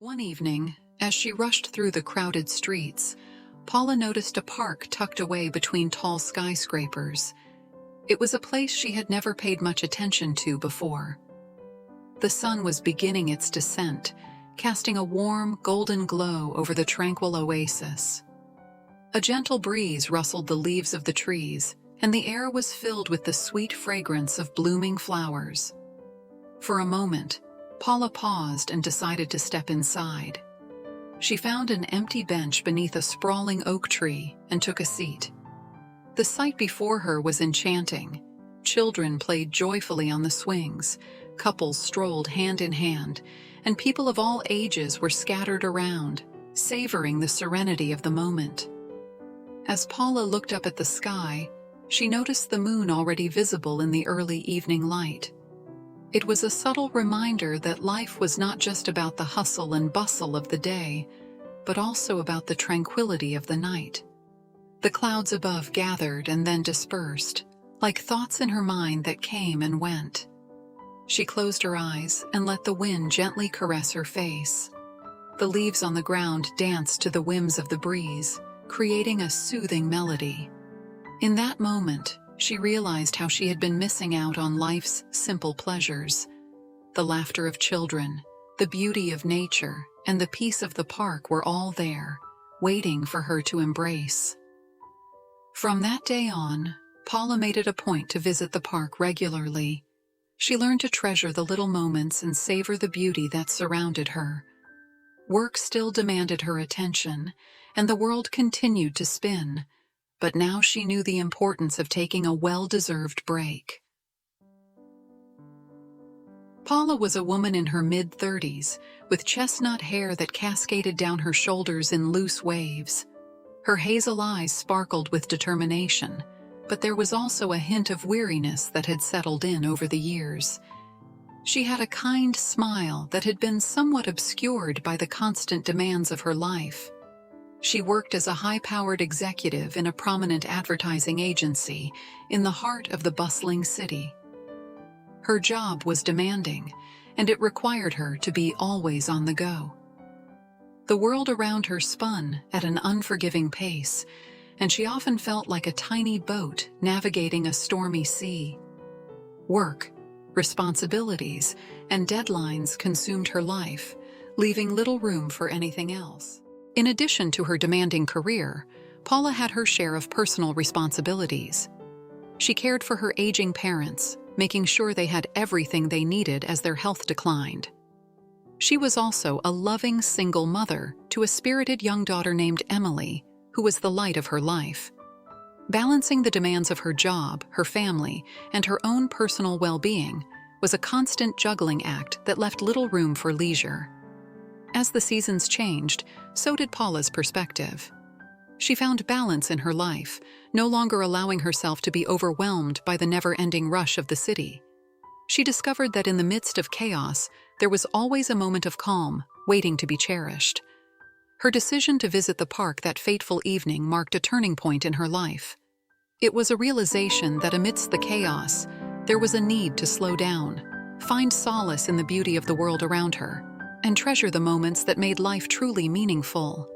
One evening, as she rushed through the crowded streets, Paula noticed a park tucked away between tall skyscrapers. It was a place she had never paid much attention to before. The sun was beginning its descent, casting a warm, golden glow over the tranquil oasis. A gentle breeze rustled the leaves of the trees, and the air was filled with the sweet fragrance of blooming flowers. For a moment, Paula paused and decided to step inside. She found an empty bench beneath a sprawling oak tree and took a seat. The sight before her was enchanting. Children played joyfully on the swings, couples strolled hand in hand, and people of all ages were scattered around, savoring the serenity of the moment. As Paula looked up at the sky, she noticed the moon already visible in the early evening light. It was a subtle reminder that life was not just about the hustle and bustle of the day, but also about the tranquility of the night. The clouds above gathered and then dispersed, like thoughts in her mind that came and went. She closed her eyes and let the wind gently caress her face. The leaves on the ground danced to the whims of the breeze, creating a soothing melody. In that moment, she realized how she had been missing out on life's simple pleasures. The laughter of children, the beauty of nature, and the peace of the park were all there, waiting for her to embrace. From that day on, Paula made it a point to visit the park regularly. She learned to treasure the little moments and savor the beauty that surrounded her. Work still demanded her attention, and the world continued to spin. But now she knew the importance of taking a well-deserved break. Paula was a woman in her mid-30s, with chestnut hair that cascaded down her shoulders in loose waves. Her hazel eyes sparkled with determination, but there was also a hint of weariness that had settled in over the years. She had a kind smile that had been somewhat obscured by the constant demands of her life. She worked as a high-powered executive in a prominent advertising agency in the heart of the bustling city. Her job was demanding, and it required her to be always on the go. The world around her spun at an unforgiving pace, and she often felt like a tiny boat navigating a stormy sea. Work, responsibilities, and deadlines consumed her life, leaving little room for anything else. In addition to her demanding career, Paula had her share of personal responsibilities. She cared for her aging parents, making sure they had everything they needed as their health declined. She was also a loving single mother to a spirited young daughter named Emily, who was the light of her life. Balancing the demands of her job, her family, and her own personal well-being was a constant juggling act that left little room for leisure. As the seasons changed, so did Paula's perspective. She found balance in her life, no longer allowing herself to be overwhelmed by the never-ending rush of the city. She discovered that in the midst of chaos, there was always a moment of calm, waiting to be cherished. Her decision to visit the park that fateful evening marked a turning point in her life. It was a realization that amidst the chaos, there was a need to slow down, find solace in the beauty of the world around her, and treasure the moments that made life truly meaningful.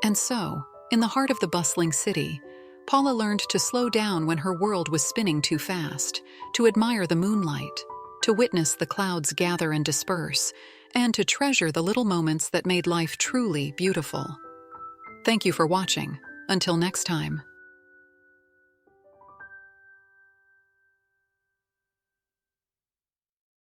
And so, in the heart of the bustling city, Paula learned to slow down when her world was spinning too fast, to admire the moonlight, to witness the clouds gather and disperse, and to treasure the little moments that made life truly beautiful. Thank you for watching. Until next time.